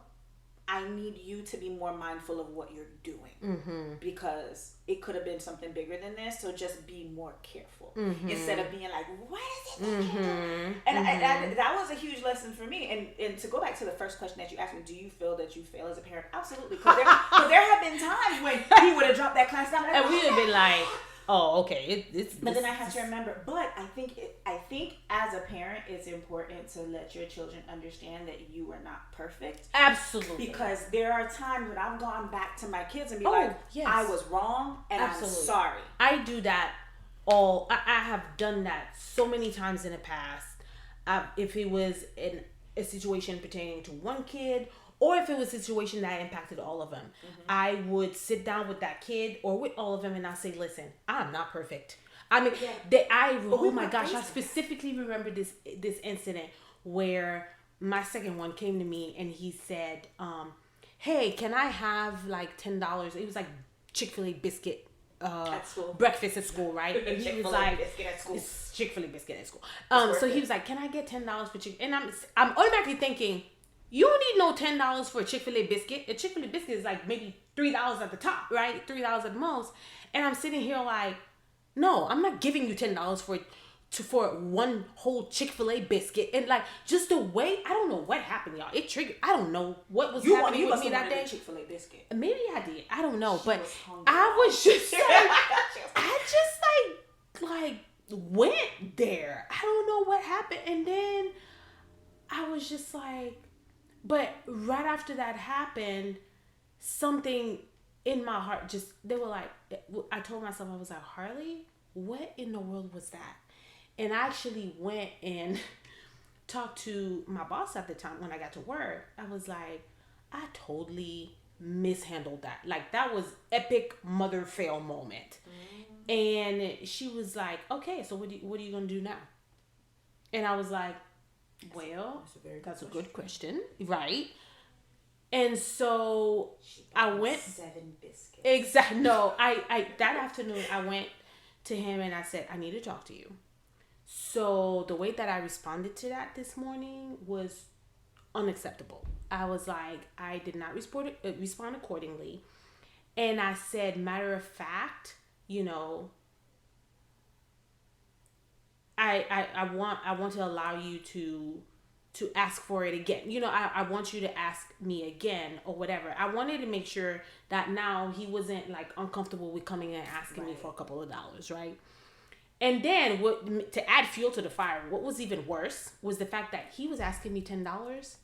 I need you to be more mindful of what you're doing because it could have been something bigger than this. So just be more careful instead of being like, what is it? And that was a huge lesson for me. And to go back to the first question that you asked me, do you feel that you fail as a parent? Absolutely. Because there have been times when he would have dropped that class down and we would have been like, oh, okay. But then I have to remember. But I think as a parent, it's important to let your children understand that you are not perfect. Absolutely. Because there are times when I've gone back to my kids and be like, yes, I was wrong and absolutely, I'm sorry. I do that I have done that so many times in the past. If it was in a situation pertaining to one kid, or if it was a situation that impacted all of them, I would sit down with that kid or with all of them and I say, listen, I'm not perfect. I mean, oh my gosh, I specifically remember this incident where my second one came to me and he said, hey, can I have like $10? It was like Chick-fil-A biscuit at school. Breakfast at school, right? And he was like, it's Chick-fil-A biscuit at school. So he was like, can I get $10 for Chick? And I'm automatically thinking, you don't need no $10 for a Chick-fil-A biscuit. A Chick-fil-A biscuit is like maybe $3 at the top, right? $3 at the most. And I'm sitting here like, no, I'm not giving you $10 for one whole Chick-fil-A biscuit. And like just the way, I don't know what happened, y'all. It triggered. I don't know what was happening with me that day. Chick-fil-A biscuit. Maybe I did. I don't know, but I was just like, I just like went there. I don't know what happened, and then I was just like. But right after that happened, something in my heart they were like, I told myself, I was like, Harley, what in the world was that? And I actually went and talked to my boss at the time when I got to work. I was like, I totally mishandled that. Like, that was epic mother fail moment. And she was like, okay, so what are you going to do now? And I was like, well, that's a good question, right? And so I went 7 biscuits. Exactly. No, I that afternoon I went to him and I said, I need to talk to you. So the way that I responded to that this morning was unacceptable. I was like, I did not respond accordingly, and I said, matter of fact, you know, I want to allow you to ask for it again. You know, I want you to ask me again or whatever. I wanted to make sure that now he wasn't like uncomfortable with coming in and asking me for a couple of dollars, right? And then to add fuel to the fire, what was even worse was the fact that he was asking me $10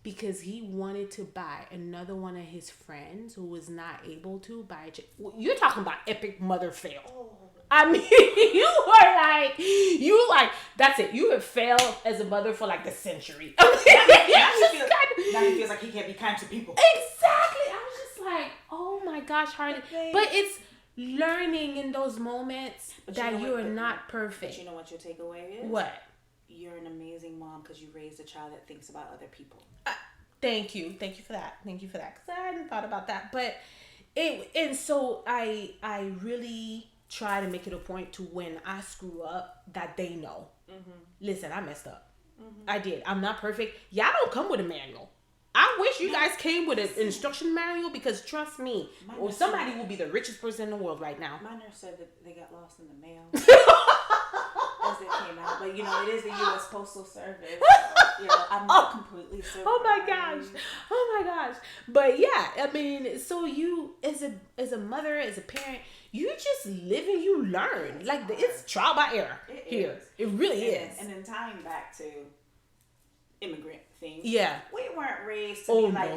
because he wanted to buy another one of his friends who was not able to buy You're talking about epic mother fail. I mean, you were like, that's it. You have failed as a mother for like the century. Now he feels like he can't be kind to people. Exactly. I was just like, oh my gosh, Harley. But it's learning in those moments that you are not perfect. But you know what your takeaway is? What? You're an amazing mom because you raised a child that thinks about other people. Thank you for that. Because I hadn't thought about that. But so I really try to make it a point to when I screw up that they know. Listen, I messed up. I did. I'm not perfect. Y'all don't come with a manual. I wish you guys came with an instruction manual because trust me, or somebody will be the richest person in the world right now. My nurse said that they got lost in the mail as they came out, but you know it is the U.S. Postal Service. So, you know, I'm not completely surprised. Oh my gosh! But yeah, I mean, so you as a mother, as a parent, you just live and you learn. Like it's trial by error here. It really is. And then tying back to immigrant things. Yeah. We weren't raised to be like,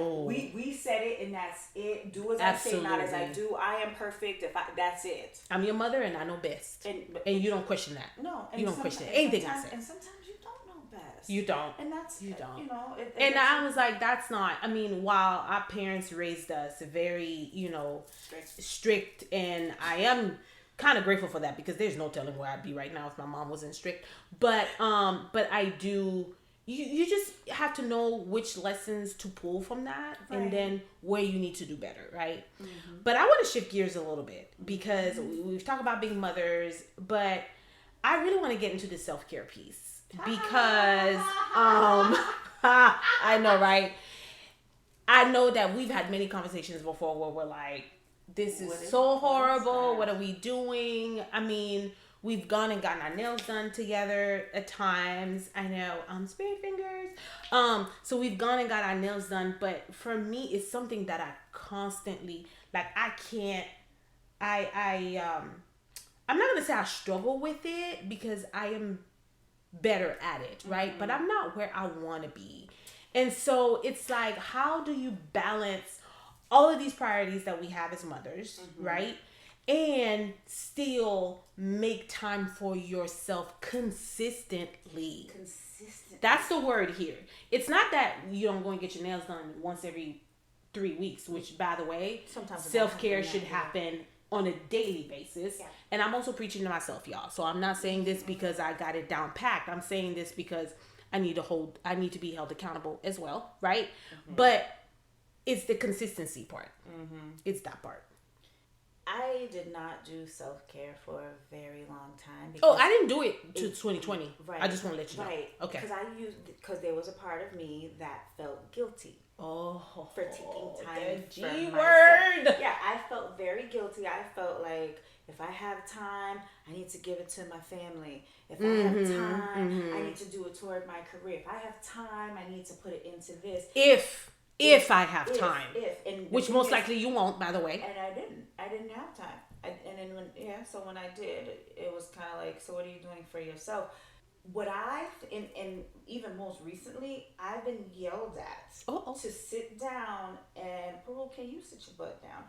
we said it and that's it. Do as I say, not as I do. I am perfect. That's it. I'm your mother and I know best. And you don't question that. No. You don't question anything I say. And sometimes you don't know best. You don't. And that's, you don't. You know. And I was like, that's not, I mean, while our parents raised us very, you know, strict, and I am kind of grateful for that because there's no telling where I'd be right now if my mom wasn't strict. But I do... You just have to know which lessons to pull from that, right, and then where you need to do better, right? But I want to shift gears a little bit because we've talked about being mothers, but I really want to get into the self-care piece because I know, right? I know that we've had many conversations before where we're like, this is so horrible. What are we doing? I mean, we've gone and gotten our nails done together at times. I know, spirit fingers. So we've gone and got our nails done, but for me, it's something that I constantly, like, I can't, I'm not gonna say I struggle with it because I am better at it, right? But I'm not where I want to be. And so it's like, how do you balance all of these priorities that we have as mothers, right? And still make time for yourself consistently. That's the word here. It's not that you don't go and get your nails done once every 3 weeks, which, by the way, sometimes self-care should happen on a daily basis. Yeah. And I'm also preaching to myself, y'all. So I'm not saying this because I got it down packed. I'm saying this because I need to be held accountable as well, right? But it's the consistency part. It's that part. I did not do self-care for a very long time. I didn't do it to 2020. Right. I just want to let you know. Right. Okay. Because there was a part of me that felt guilty. For taking time the G word. Myself. Yeah, I felt very guilty. I felt like if I have time, I need to give it to my family. If I have time, I need to do it toward my career. If I have time, I need to put it into this. If I have time. And which most likely you won't, by the way. And I didn't have time. And then so when I did, it was kind of like, so what are you doing for yourself? What and even most recently, I've been yelled at to sit down and, Parul, can you sit your butt down?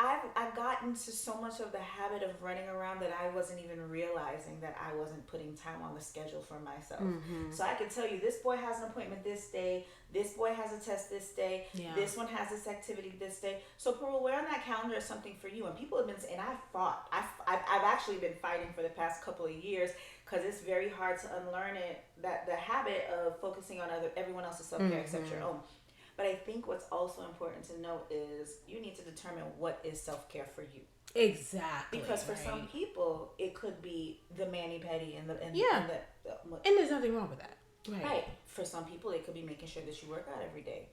I've gotten to so much of the habit of running around that I wasn't even realizing that I wasn't putting time on the schedule for myself. So I can tell you, this boy has an appointment this day, this boy has a test this day, this one has this activity this day. So Parul, where on that calendar is something for you? And people have been saying, I've actually been fighting for the past couple of years because it's very hard to unlearn it, that the habit of focusing on everyone else's self-care except your own. But I think what's also important to note is you need to determine what is self-care for you. Exactly. Because for some people, it could be the mani-pedi and there's nothing wrong with that. Right. For some people, it could be making sure that you work out every day.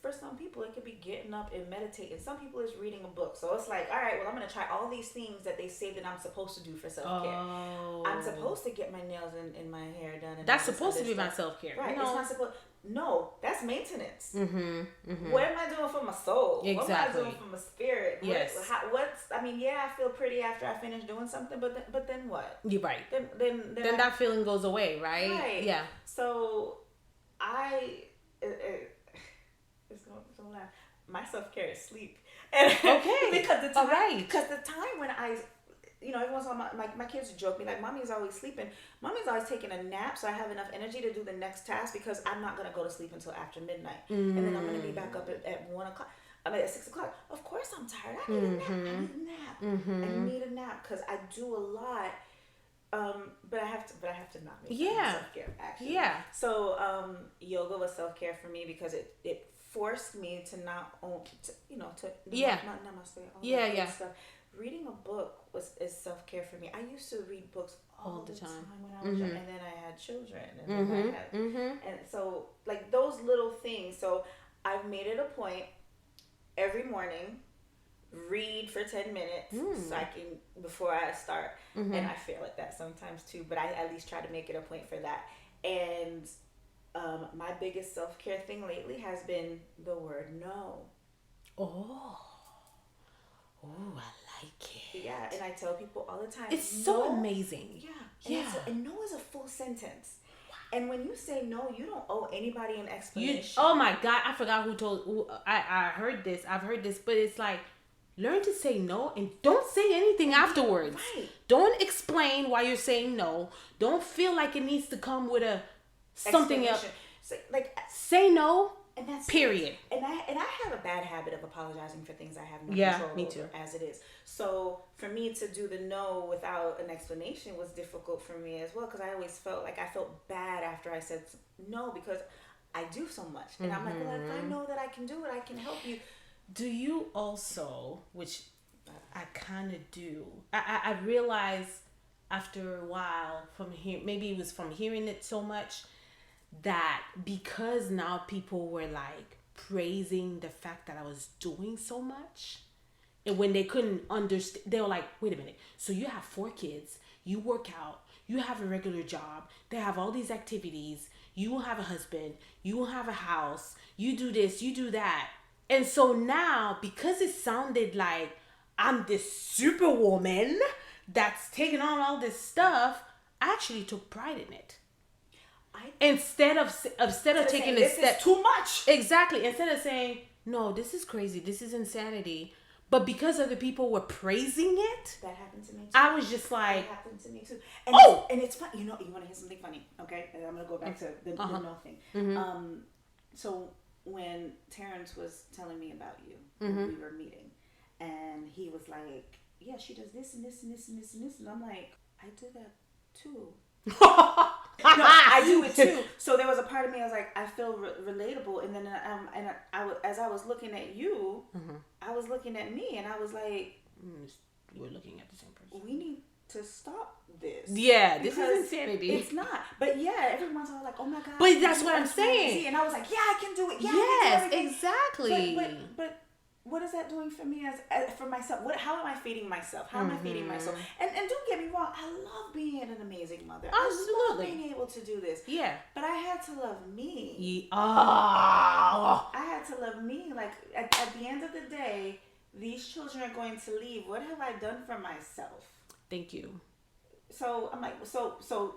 For some people, it could be getting up and meditating. Some people, it's reading a book. So it's like, all right, well, I'm going to try all these things that they say that I'm supposed to do for self-care. I'm supposed to get my nails and my hair done. And that's supposed to be my self-care. Right. It's not supposed. No, that's maintenance. What am I doing for my soul? Exactly. What am I doing for my spirit? Yes. I feel pretty after I finish doing something, but then what? You're right. Then that feeling goes away, right? Right. Yeah. So it's gonna laugh. My self-care is sleep. Okay. Because the time when every once in a while my kids joke me like, mommy's always sleeping. Mommy's always taking a nap, so I have enough energy to do the next task because I'm not going to go to sleep until after midnight. And then I'm going to be back up at 1 o'clock. At 6 o'clock. Of course I'm tired. I need a nap because I do a lot. But I have to not make self-care, actually. Yeah. So yoga was self-care for me because it forced me to not own, not namaste, stuff. Reading a book is self-care for me. I used to read books all the time when I was young, and then I had children, and then and so like those little things. So I've made it a point every morning, read for 10 minutes so I can, before I start, and I fail at that sometimes too, but I at least try to make it a point for that. And my biggest self-care thing lately has been the word no. I like it. Yeah, and I tell people all the time. It's so amazing. Yeah. And no is a full sentence. Wow. And when you say no, you don't owe anybody an explanation. Oh my God, I forgot I heard this. I've heard this, but it's like, learn to say no and don't say anything afterwards. Right. Don't explain why you're saying no. Don't feel like it needs to come with something else. So, say no. And that's period. And I have a bad habit of apologizing for things I have no control me too. over as it is. So for me to do the no without an explanation was difficult for me as well, because I always felt like I felt bad after I said no because I do so much. And I'm like, well, if I know that I can do it, I can help you. Do you also, which I kind of do, I realized after a while maybe it was from hearing it so much, that because now people were like praising the fact that I was doing so much. And when they couldn't understand, they were like, wait a minute. So you have 4 kids, you work out, you have a regular job, they have all these activities, you will have a husband, you will have a house, you do this, you do that. And so now, because it sounded like I'm this superwoman that's taking on all this stuff, I actually took pride in it. Instead of taking this step, is too much. Exactly. Instead of saying, no, this is crazy, this is insanity. But because other people were praising it, that happened to me too. I was just like, that happened to me too. And and it's fun. You want to hear something funny? Okay, and I'm gonna go back to the no thing. Mm-hmm. So when Terrence was telling me about you, when we were meeting, and he was like, yeah, she does this and this and this and this and this, and I'm like, I do that too. No, I do it too. So there was a part of me I was like, I feel relatable, and then as I was looking at you, I was looking at me, and I was like, we're looking at the same person. We need to stop this. Yeah, this is insanity. It's not. But yeah, everyone's all like, oh my god. But that's what I'm saying. And I was like, yeah, I can do it. Yeah, yes, I can do exactly. But what is that doing for me as for myself? How am I feeding myself? How am I feeding myself? And don't get me wrong, I love being an amazing mother. Absolutely. I love being able to do this. Yeah. But I had to love me. I had to love me. Like at the end of the day, these children are going to leave. What have I done for myself? Thank you. So I'm like, so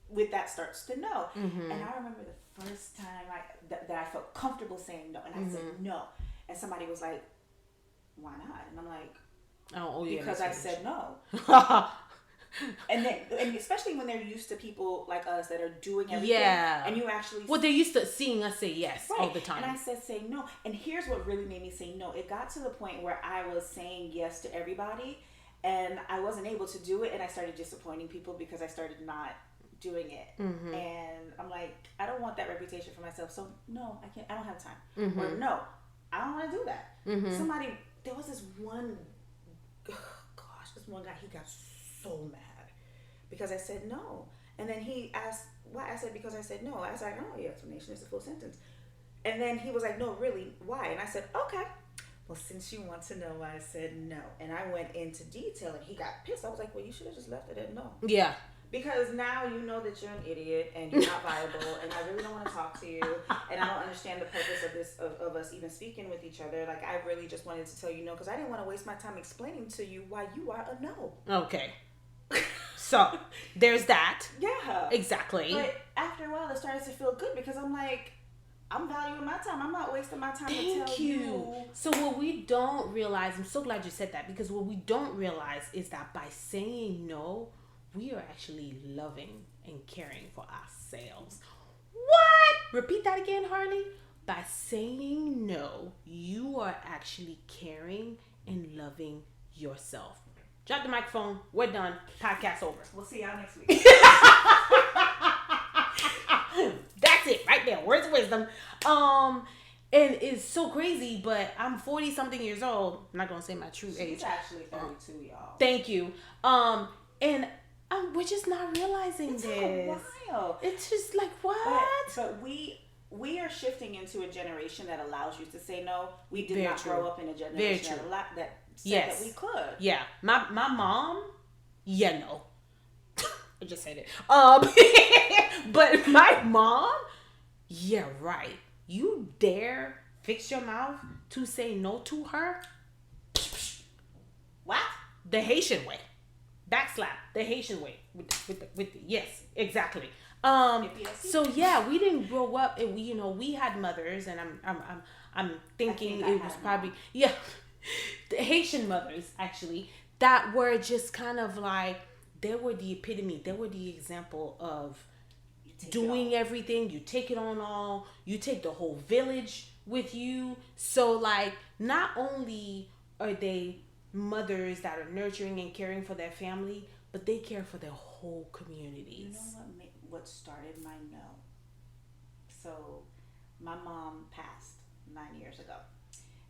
with that starts to know. And I remember the first time that I felt comfortable saying no, and I said no. And somebody was like, why not? And I'm like, because I said no. and especially when they're used to people like us that are doing everything. Yeah. And you actually... Well, they're used to seeing us say yes all the time. And I said say no. And here's what really made me say no. It got to the point where I was saying yes to everybody, and I wasn't able to do it, and I started disappointing people because I started not doing it. And I'm like, I don't want that reputation for myself, so no, I can't. I don't have time. Or no, I don't want to do that. There was this one guy, he got so mad because I said no. And then he asked why. I said, because I said no. I was like, I don't want your explanation, it's a full sentence. And then he was like, no, really, why? And I said, okay. Well, since you want to know why I said no. And I went into detail, and he got pissed. I was like, well, you should have just left it at no. Yeah. Because now you know that you're an idiot and you're not viable, and I really don't want to talk to you, and I don't understand the purpose of this of us even speaking with each other. Like, I really just wanted to tell you no, because I didn't want to waste my time explaining to you why you are a no. Okay. So there's that. Yeah. Exactly. But after a while, it started to feel good because I'm like, I'm valuing my time. I'm not wasting my time to tell you. So what we don't realize, I'm so glad you said that, because what we don't realize is that by saying no, we are actually loving and caring for ourselves. What? Repeat that again, Harli. By saying no, you are actually caring and loving yourself. Drop the microphone. We're done. Podcast over. We'll see y'all next week. That's it right there. Words of wisdom. And it's so crazy, but I'm 40 something years old. I'm not gonna say my true age. She's actually 32, y'all. Thank you. And we're just not realizing it's this. A while. It's just like, what? But we are shifting into a generation that allows you to say no. We did Very not true. grow up in a generation that said that we could. Yeah. My mom, no. I just said it. But my mom, yeah, right. You dare fix your mouth to say no to her? What? The Haitian way. Backslap. The Haitian way. With the yes, exactly. So yeah, we didn't grow up, and we had mothers, and I'm thinking it was probably the Haitian mothers actually that were just kind of like, they were the epitome, they were the example of doing everything. You take it on all, you take the whole village with you. So like, not only are they mothers that are nurturing and caring for their family, but they care for their whole communities. You know what started my no? So my mom passed 9 years ago,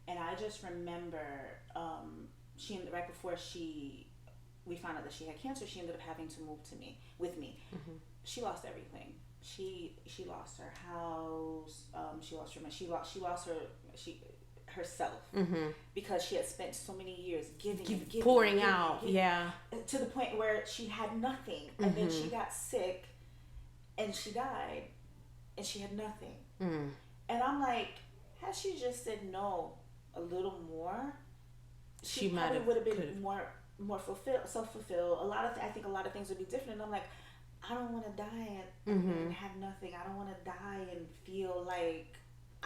and I just remember right before we found out that she had cancer, she ended up having to move with me. She lost everything. she lost her house. She lost her she lost her she herself because she had spent so many years giving, pouring out, yeah, to the point where she had nothing, and then she got sick, and she died, and she had nothing. And I'm like, had she just said no a little more, she probably would have been more self-fulfilled. I think a lot of things would be different. And I'm like, I don't want to die and have nothing. I don't want to die and feel like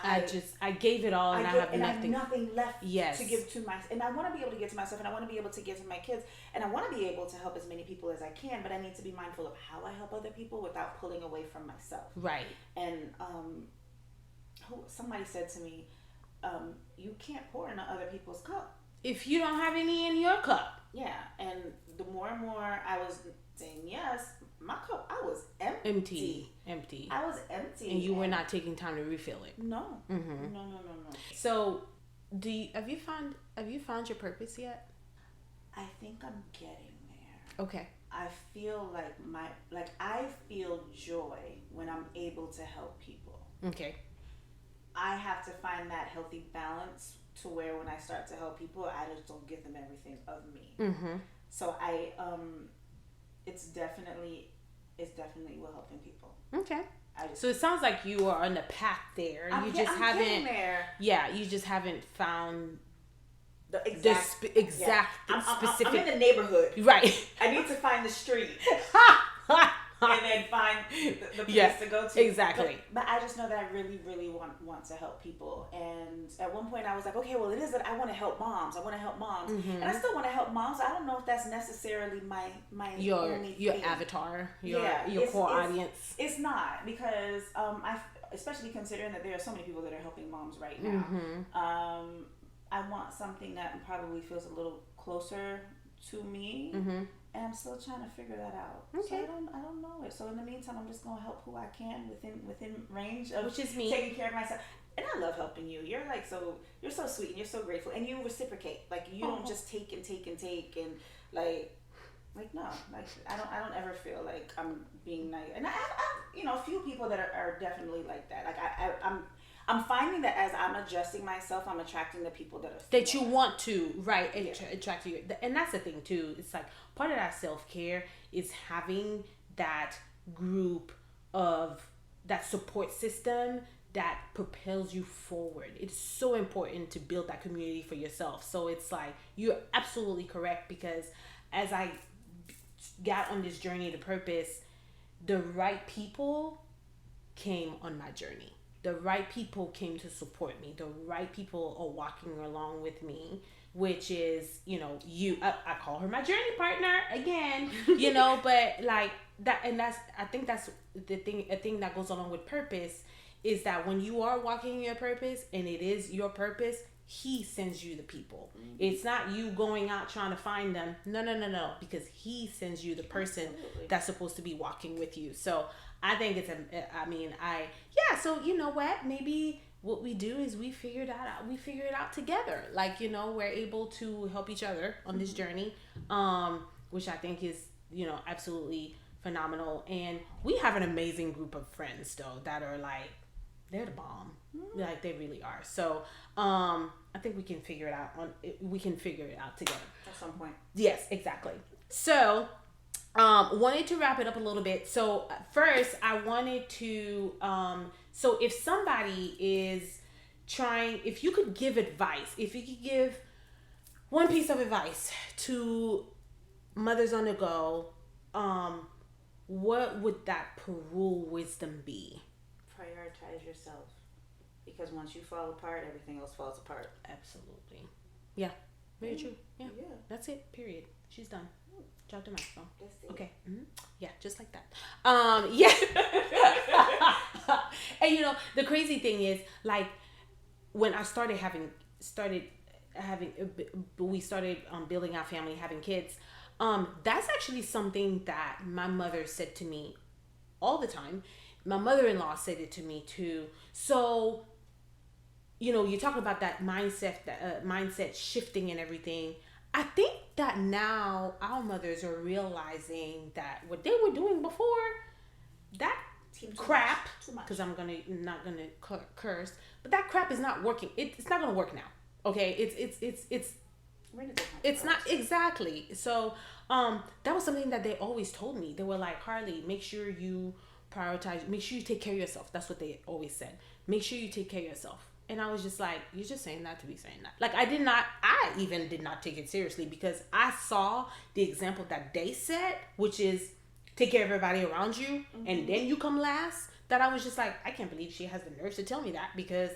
I gave it all and I have nothing left to give to myself. And I want to be able to give to myself, and I want to be able to give to my kids, and I want to be able to help as many people as I can, but I need to be mindful of how I help other people without pulling away from myself. Right. And somebody said to me, you can't pour into other people's cup if you don't have any in your cup. Yeah. And the more and more I was saying yes, my cup, I was empty. I was empty. And you were not taking time to refill it. No. No. So, have you found your purpose yet? I think I'm getting there. Okay. I feel like I feel joy when I'm able to help people. Okay. I have to find that healthy balance to where when I start to help people, I just don't give them everything of me. So it's definitely will helping people. Okay. So it sounds like you are on the path there. I'm getting there. Yeah, you just haven't found the exact specific. I'm in the neighborhood. Right. I need to find the street. And then find the place to go to. Exactly. But I just know that I really, really want to help people. And at one point I was like, okay, well, it is that I want to help moms. And I still want to help moms. I don't know if that's necessarily my your avatar, your core audience. It's not, because especially considering that there are so many people that are helping moms right now. I want something that probably feels a little closer to me. And I'm still trying to figure that out. Okay. So I don't know it. So in the meantime, I'm just gonna help who I can within range of, which is me, taking care of myself. And I love helping you. You're you're so sweet and you're so grateful, and you reciprocate. Like, you don't just take and like no, like I don't ever feel like I'm being nice. And I have a few people that are definitely like that. Like I'm finding that as I'm adjusting myself, I'm attracting the people that you want to, right, and attract you. And that's the thing too. It's like part of that self-care is having that group of that support system that propels you forward. It's so important to build that community for yourself. So it's like, you're absolutely correct, because as I got on this journey to purpose, the right people came on my journey. The right people came to support me. The right people are walking along with me, which is, you. I call her my journey partner again, but like that, and I think that's the thing. A thing that goes along with purpose is that when you are walking in your purpose, and it is your purpose, he sends you the people. It's not you going out trying to find them. No, because he sends you the person that's supposed to be walking with you. So I think it's so you know what? Maybe what we do is we figure it out together. Like, we're able to help each other on this journey, which I think is, absolutely phenomenal. And we have an amazing group of friends though that are like, they're the bomb. Like, they really are. So I think we can figure it out together at some point. Yes, exactly. So wanted to wrap it up a little bit. So first I wanted to so if somebody is if you could give one piece of advice to mothers on the go, what would that Parul wisdom be? Prioritize yourself, because once you fall apart, everything else falls apart. Absolutely. Yeah, very true. Yeah, that's it, period. She's done. Drop the microphone. Okay. Yeah, just like that. Yeah. And the crazy thing is, like, when I started building our family, having kids, that's actually something that my mother said to me all the time. My mother-in-law said it to me too. So, you talk about that mindset shifting and everything. I think that now our mothers are realizing that what they were doing before, that crap, too much. because I'm not gonna curse, but that crap is not working. It's not gonna work now. Okay, it's not exactly. So that was something that they always told me. They were like, Harley, make sure you prioritize, make sure you take care of yourself. That's what they always said. Make sure you take care of yourself. And I was just like, you're just saying that to be saying that. Like, I even did not take it seriously, because I saw the example that they set, which is take care of everybody around you, and then you come last. That I was just like, I can't believe she has the nerve to tell me that, because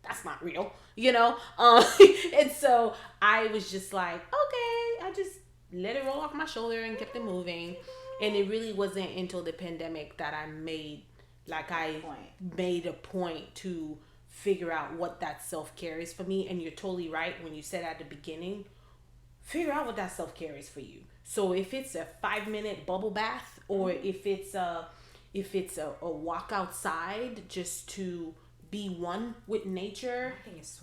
that's not real, you know? And so I was just like, okay, I just let it roll off my shoulder and kept it moving. And it really wasn't until the pandemic that I made a point to figure out what that self-care is for me. And you're totally right when you said at the beginning, figure out what that self-care is for you. So if it's a 5-minute bubble bath, or if it's a walk outside just to be one with nature. I think it's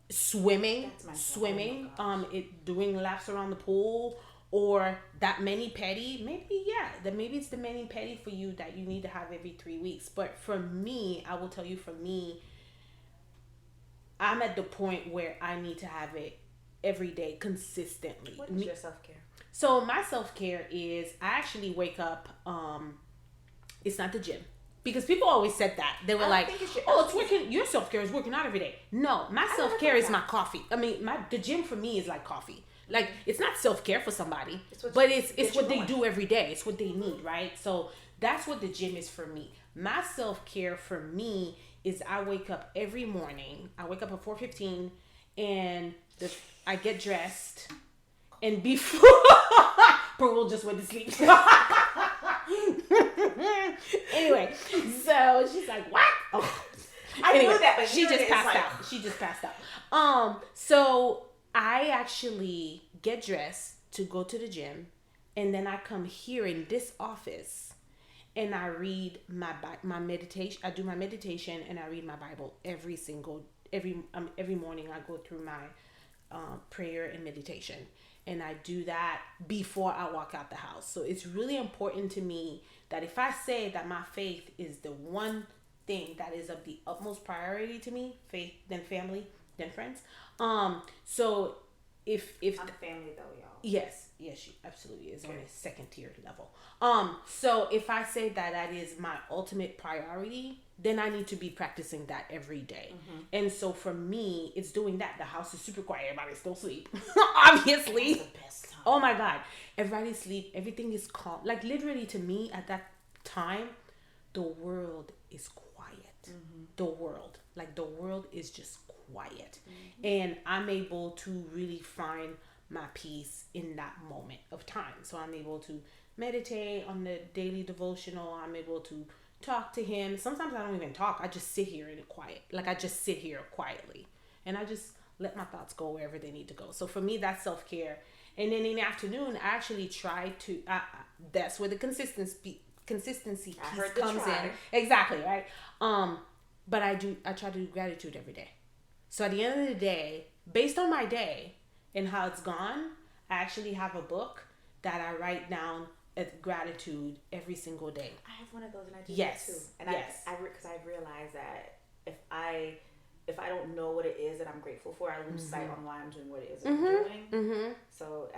swimming. Swimming. Doing laps around the pool, or that mani pedi. Maybe it's the mani pedi for you that you need to have every 3 weeks. But for me, I will tell you, for me, I'm at the point where I need to have it every day consistently. What is your self-care? So my self-care is, I actually wake up, it's not the gym. Because people always said that. They were like, it's working, your self-care is working out every day. No, my self-care is my coffee. I mean, the gym for me is like coffee. Like, it's not self-care for somebody, but it's what they do every day. It's what they need, right? So that's what the gym is for me. My self-care for me is, I wake up every morning. I wake up at 4:15, and I get dressed, and before Parul just went to sleep. Anyway, so she's like, what? Oh. I knew that, but she just passed out. She just passed out. So I actually get dressed to go to the gym, and then I come here in this office, and I read my meditation. I do my meditation, and I read my Bible every morning. I go through my prayer and meditation, and I do that before I walk out the house. So it's really important to me that if I say that my faith is the one thing that is of the utmost priority to me, faith, then family, then friends. So if I'm family though, y'all. Yes, she absolutely is on a second tier level. So if I say that is my ultimate priority, then I need to be practicing that every day. And so for me, it's doing that. The house is super quiet. Everybody's still asleep. Obviously. That's the best time. Oh my God. Everybody's asleep. Everything is calm. Like, literally, to me at that time, the world is quiet. The world is just quiet. And I'm able to really find my peace in that moment of time. So I'm able to meditate on the daily devotional. I'm able to talk to him. Sometimes I don't even talk. I just sit here in quiet. Like, I just sit here quietly, and I just let my thoughts go wherever they need to go. So for me, that's self-care. And then in the afternoon, I actually try to, that's where the consistency piece comes in. Exactly, right? But I try to do gratitude every day. So at the end of the day, based on my day and how it's gone, I actually have a book that I write down gratitude every single day. I have one of those, and I do that too. And because I realized that if I don't know what it is that I'm grateful for, I lose sight on why I'm doing what it is that I'm doing. So,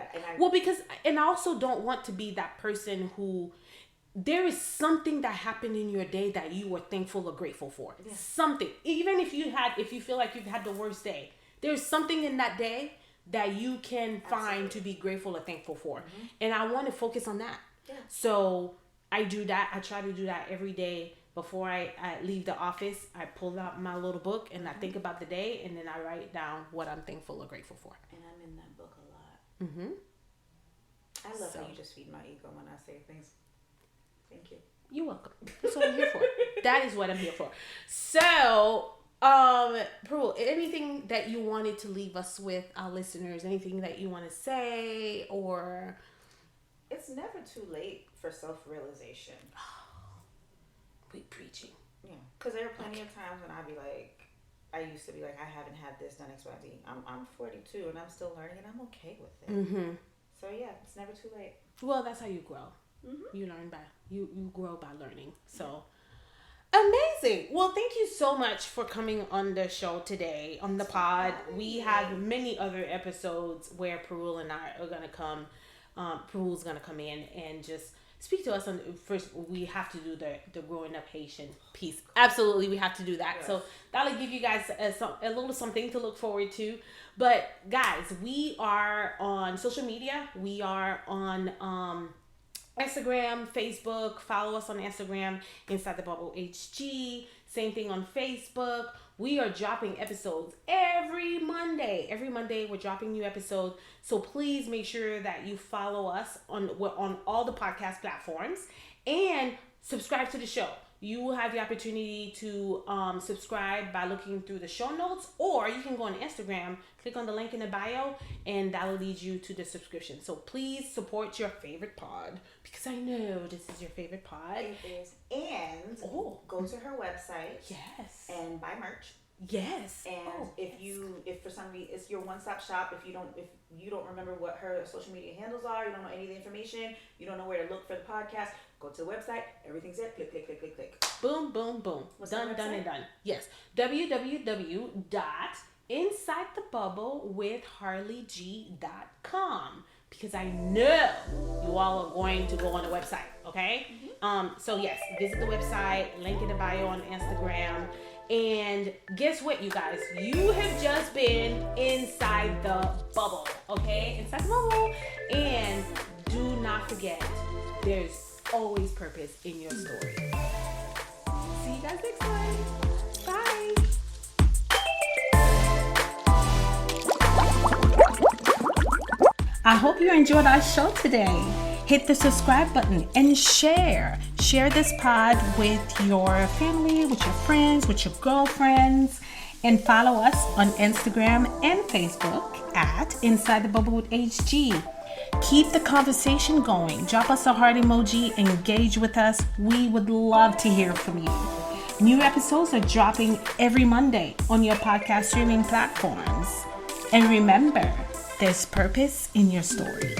and I also don't want to be that person who, there is something that happened in your day that you were thankful or grateful for. Yeah. Something. Even if you feel like you've had the worst day, there's something in that day that you can find to be grateful or thankful for. And I want to focus on that. Yeah. So I do that. I try to do that every day. Before I leave the office, I pull out my little book and I think about the day, and then I write down what I'm thankful or grateful for. And I'm in that book a lot. I love how you just feed my ego when I say things. Thank you. You're welcome. That's what I'm here for. That is what I'm here for. So, Parul, anything that you wanted to leave us with, our listeners? Anything that you want to say, or? It's never too late for self-realization. We preaching. Yeah, because there are plenty of times when I used to be like, I haven't had this done X, Y, Z. I'm 42 and I'm still learning, and I'm okay with it. So yeah, it's never too late. Well, that's how you grow. You learn by you grow by learning. So amazing. Well, thank you so much for coming on the show today, on the pod. We have many other episodes where Parul and I are gonna come. Parul's gonna come in and just speak to us on first. We have to do the growing up Haitian piece. Absolutely, we have to do that. Yes. So that'll give you guys a little something to look forward to. But guys, we are on social media. We are on Instagram, Facebook. Follow us on Instagram, Inside the Bubble HG. Same thing on Facebook. We are dropping episodes every Monday. Every Monday we're dropping new episodes. So please make sure that you follow us on all the podcast platforms and subscribe to the show. You will have the opportunity to subscribe by looking through the show notes, or you can go on Instagram, click on the link in the bio, and that'll lead you to the subscription. So please support your favorite pod, because I know this is your favorite pod. It is. And go to her website. Yes. And buy merch. Yes. And if for some reason it's your one-stop shop, if you don't remember what her social media handles are, you don't know any of the information, you don't know where to look for the podcast, go to the website. Everything's there. Click, click, click, click, click. Boom, boom, boom. Done and done. Yes. www.insidethebubblewithharlig.com, because I know you all are going to go on the website. Okay. So yes, visit the website. Link in the bio on Instagram. And guess what, you guys? You have just been inside the bubble, okay? Inside the bubble. And do not forget, there's always purpose in your story. See you guys next time. Bye. I hope you enjoyed our show today. Hit the subscribe button and share. Share this pod with your family, with your friends, with your girlfriends, and follow us on Instagram and Facebook at Inside the Bubble with HG. Keep the conversation going. Drop us a heart emoji, engage with us. We would love to hear from you. New episodes are dropping every Monday on your podcast streaming platforms. And remember, there's purpose in your story.